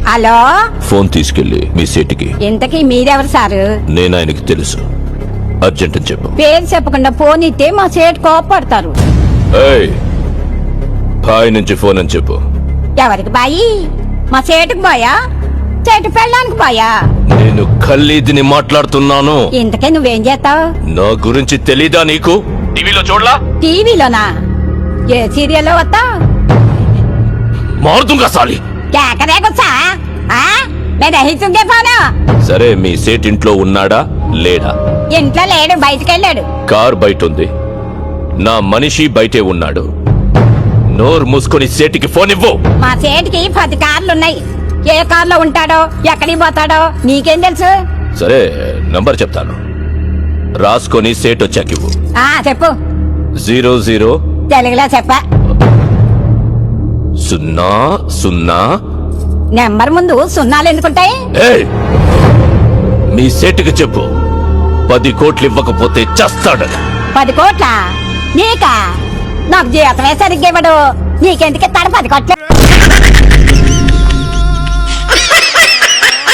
Hello, phone తీసుకెళ్లి మీ సీటుకి. ఇంతకీ మీరెవరు సారు? నేను ఆయనకి తెలుసు, అర్జెంట్ అని చెప్పు. పేరు చెప్పకుండా ఫోన్ ఇస్తే మా సేటు కోపడతారు. ఏయ్, బాయ్ నుంచి ఫోన్ అని చెప్పు. ఎవరికి బాయి? మా సేటుకు బాయా, సేటు పెళ్ళానికి బాయా? నేను ఖల్లీదిని మాట్లాడుతున్నాను. ఇంతకే నువ్వేం చేస్తావు? నా గురించి తెలీదా నీకు? టీవీలో చూడలా? టీవీలోనా? ఏ సీరియల్లో వస్తా? మారుతుంగా సాలి. కేకరేకొచ్చా? నేను రహితుంగే పోను. సరే, మీ సేట్ ఇంట్లో ఉన్నాడా లేడా? ఇంట్లో లేడు, బయటకెళ్ళాడు. కార్ బయట ఉంది, నా మనిషి బయటే ఉన్నాడు. నోరు మూసుకొని సేటికి ఫోన్ ఇవ్వు. మా సేటికి 10 కార్లున్నాయి. ఏ కార్లో ఉంటాడో, ఎక్కడికి పోతాడో నీకేం తెలుసు? సరే, నంబర్ చెప్తాను, రాసుకొని సేట్ వచ్చాక ఇవ్వు. చెప్పు. 00 తెలుగులో చెప్ప. 00. నెంబర్ ముందు సున్నాలు ఎందుకుంటాయి? ఏయ్, మీ సేటుకి చెప్పు, 10 కోట్లు ఇవ్వకపోతే చస్తాడని. 10 కోట్ల? నీకా? నాకు జీవితమే సరిగ్గా ఇవ్వడు. నీకెందుకు ఇస్తాడు 10 కోట్లు?